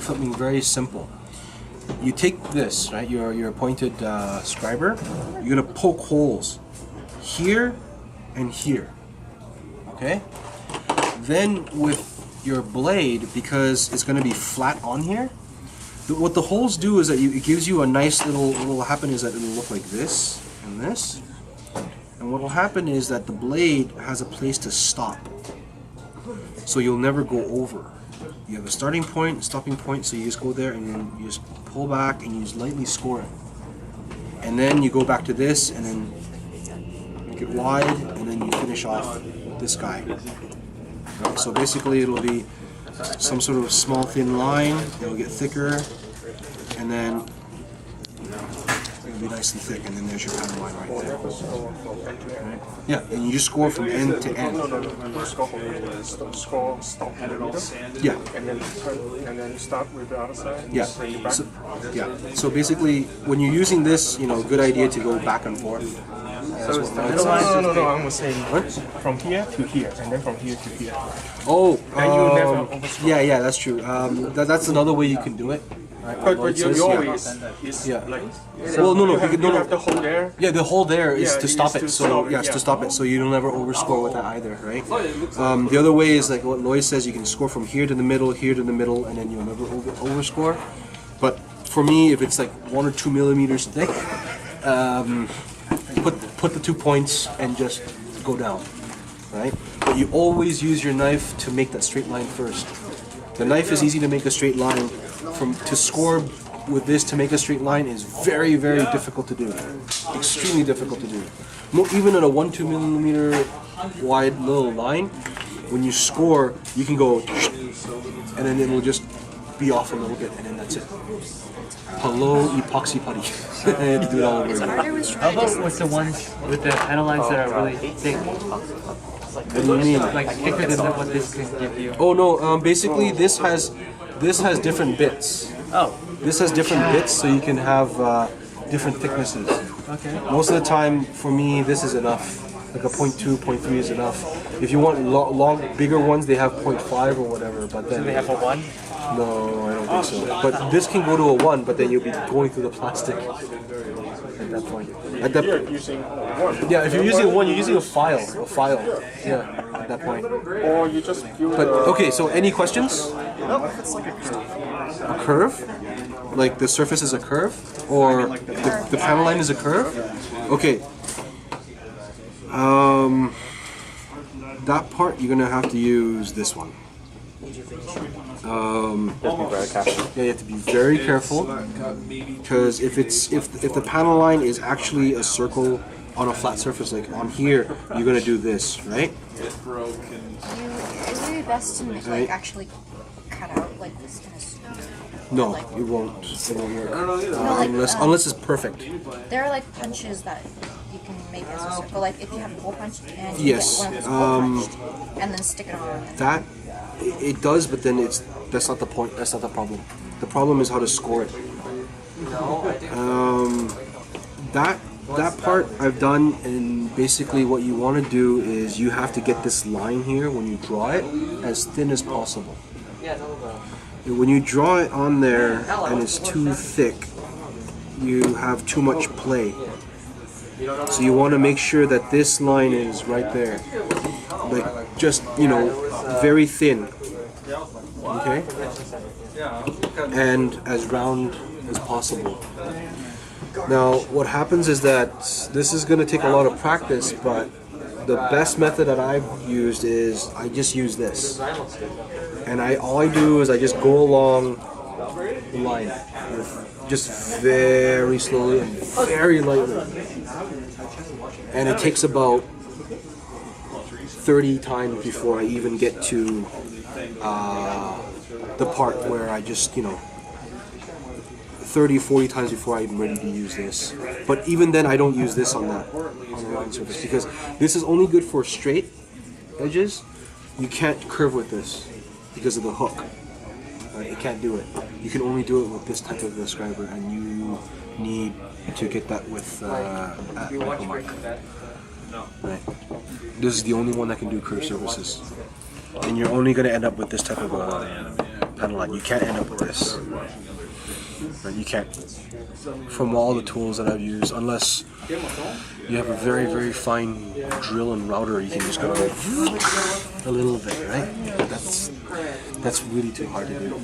something very simple. You take this, right? Your pointed scriber. You're gonna poke holes here and here. Okay. Then with your blade, because it's gonna be flat on here, what the holes do is that it gives you a nice little. What will happen is that it'll look like this and this. And what will happen is that the blade has a place to stop. So you'll never go over. You have a starting point, stopping point, so you just go there and then you just pull back and you just lightly score it. And then you go back to this and then make it wide and then you finish off this guy. Right, so basically it'll be some sort of small thin line, it'll get thicker, and then it'll be nice and thick, and then there's your pattern line right there. Right. Yeah, and you just score from end to end. No. Score, stop in the middle. Yeah. And then turn, and then start with the other side. Yeah. So, yeah. So basically, when you're using this, good idea to go back and forth. So it's no, I was saying from here to here, and then from here to here. Oh, yeah, that's true. That's another way you can do it. Right? But you always is like. Well, no. You have the hole there. Yeah, the hole there is to stop it. To So stop it, yes, to stop it. So you don't ever overscore with that either, right? The other way is like what Lois says. You can score from here to the middle, and then you'll never overscore. But for me, if it's like 1 or 2 millimeters thick, put the 2 points and just go down, right? But you always use your knife to make that straight line first. The knife is easy to make a straight line. To score with this to make a straight line is very, very difficult to do. Extremely difficult to do. Even at a 1-2 millimeter wide little line, when you score, you can go, and then it will just be off a little bit, and then that's it. Hello, epoxy putty. And do it all over again. How about with the ones with the panel lines that are really thick? What do you mean? Like thicker than what this can give you. Oh no, basically this has different bits. Oh. This has different bits, so you can have different thicknesses. Okay. Most of the time, for me, this is enough. Like a 0.2, 0.3 is enough. If you want long, bigger ones, they have 0.5 or whatever. But then Do they have a 1? No, I don't think so. But this can go to a 1, but then you'll be going through the plastic at that point. Yeah, if you're using one, you're using a file. Yeah, at that point. Or you just use. But okay, so any questions? A curve? Like the surface is a curve? Or the panel line is a curve? Okay. That part you're gonna have to use this one. Yeah, you have to be very careful because if the panel line is actually a circle on a flat surface, like on here, you're gonna do this, right? Is it best to like actually cut out like this kind of? No, it won't. It won't work No, unless it's perfect. There are like punches that you can make as a circle. Like if you have a hole punch and you Yes, get one of those hole punched, and then stick it on. That it does, but then that's not the point. That's not the problem. The problem is how to score it. That part I've done, and basically what you want to do is you have to get this line here when you draw it as thin as possible. When you draw it on there and it's too thick, you have too much play. So you want to make sure that this line is right there, like just very thin. Okay, and as round as possible. Now, what happens is that this is going to take a lot of practice, but the best method that I've used is I just use this, and all I do is I just go along the line just very slowly and very lightly, and it takes about 30 times before I even get to the part where I just 30-40 times before I'm ready to use this. But even then I don't use this on the line surface because this is only good for straight edges. You can't curve with this because of the hook. You can't do it. You can only do it with this type of scriber, and you need to get that with at Michael Mark. Right. This is the only one that can do curved surfaces. And you're only going to end up with this type of pattern panel line. You can't end up with this. Right? You can't. From all the tools that I've used, unless you have a very, very fine drill and router, you can just go a little bit, right? But that's really too hard to do.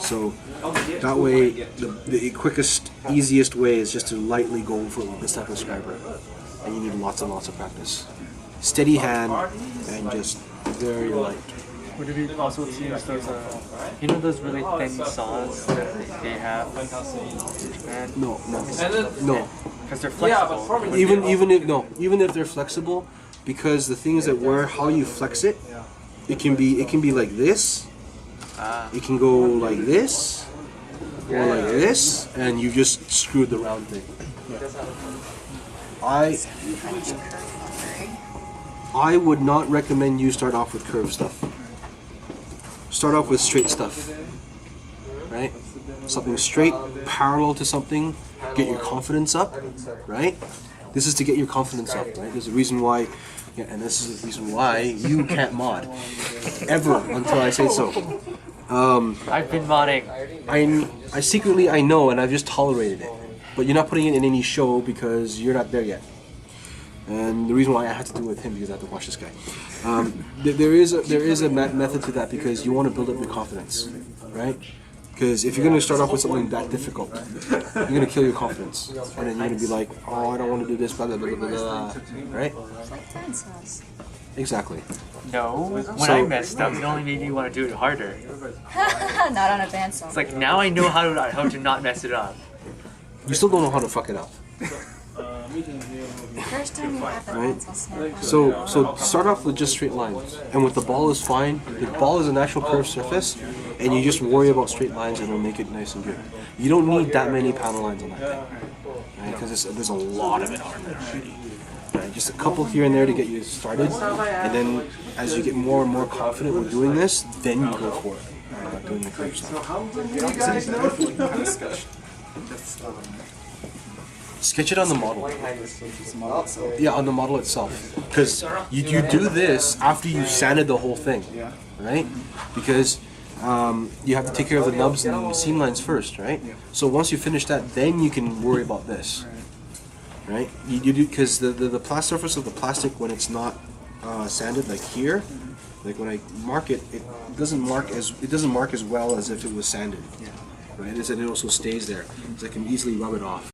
So that way, the quickest, easiest way is just to lightly go for this type of scriber, and you need lots and lots of practice. Steady hand and just very light. Would it be possible to use those, you know those really thin saws that they have in Japan? No. Because they're flexible. Even if they're flexible, because the thing is that how you flex it, it can be like this. It can go like this, or like this, and you just screwed the round thing. I would not recommend you start off with curved stuff. Start off with straight stuff, right? Something straight, parallel to something, get your confidence up, right? This is to get your confidence up, right? There's a reason why, and this is the reason why you can't mod, ever, until I say so. I've been modding. I secretly, I know, and I've just tolerated it. But you're not putting it in any show because you're not there yet. And the reason why I had to do it with him because I have to watch this guy. There is a method to that because you want to build up your confidence, right? Because if you're going to start off with something that difficult, you're going to kill your confidence, and then you're going to be like, oh, I don't want to do this, blah blah blah blah blah, right? Like dinosaurs. Exactly. No, when I messed up, it only made me want to do it harder. Not on a bandsaw. It's like now I know how to not mess it up. You still don't know how to fuck it up. First time you have a Right. bandsaw snap. So start off with just straight lines, and with the ball is fine. The ball is a natural curved surface, and you just worry about straight lines, and it'll make it nice and good. You don't need that many panel lines on that thing, right? Because there's a lot of it on there already. Right? Just a couple here and there to get you started, and then as you get more and more confident with doing this, then you go for it, doing the curved stuff. Sketch it on the model. Yeah, on the model itself. Because you do this after you've sanded the whole thing, right? Because you have to take care of the nubs and seam lines first, right? So once you finish that, then you can worry about this, right? You do because the surface of the plastic when it's not sanded, like here, like when I mark it, it doesn't mark as well as if it was sanded, right? And it also stays there, so I can easily rub it off.